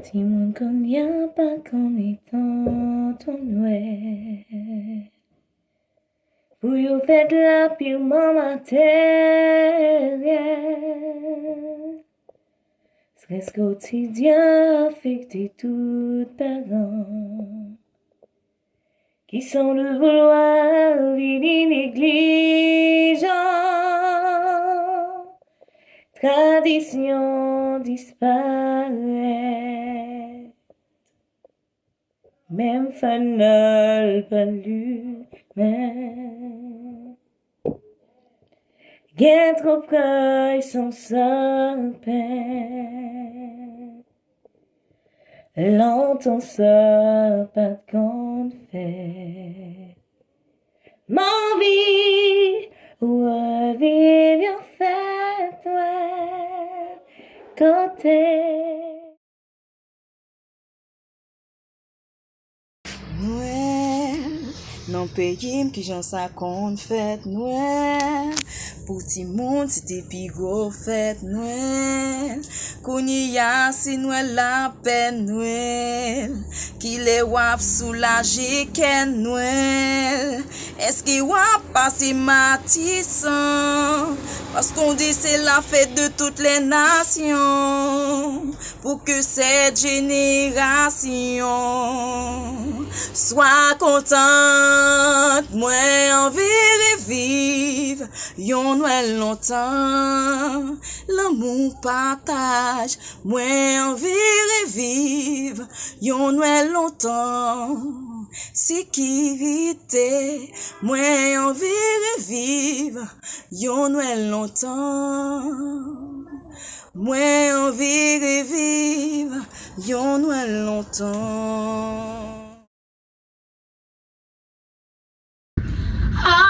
Si mon qu'on y a pas qu'on est ton nwèl. Pour you fait la pire matériel. Stress quotidien affecté tout parent. Qui sont de vouloir vivre négligent. Tradition disparaît. Même fanal pas l'humain. Gain trop près sans peine. Longtemps ça pas de compte fait. M'envie revivre en fait, ouais, côté. Nwèl, non pays qui j'en sa compte fête Nwèl. Pour ti moun c'était pi gros fête Nwèl. Kouni ya si Nwèl la peine Nwèl. Qui les wap soulager ken Nwèl. Est-ce qu'il wap passer matissant? Parce qu'on dit c'est la fête de toutes les nations. Pour que cette génération sois contente, moi envie de vivre, yon Nwèl longtemps, l'amour partage, moi envie de vivre, yon Nwèl longtemps, sécurité, moi envie de vivre, yon Nwèl longtemps, moi envie de vivre, yon Nwèl longtemps.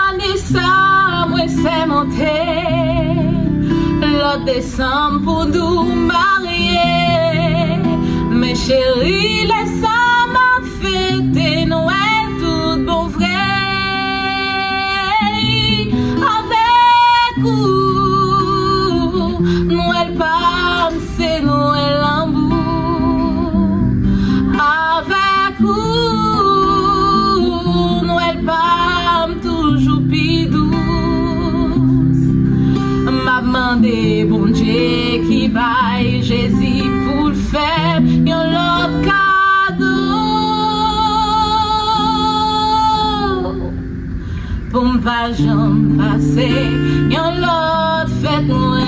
Anissa, moi c'est monté. Le décembre pour nous marier. Mes chéris, laisse ma fête Noël tout bon vrai. Avec vous, Noël pas, c'est Noël en bout. Avec vous, Noël pas, toujours plus douce. M'a demandé bon Dieu qui baille Jésus pour le faire yon l'autre cadeau. Pour m'pas jamais passer yon l'autre fête Noël.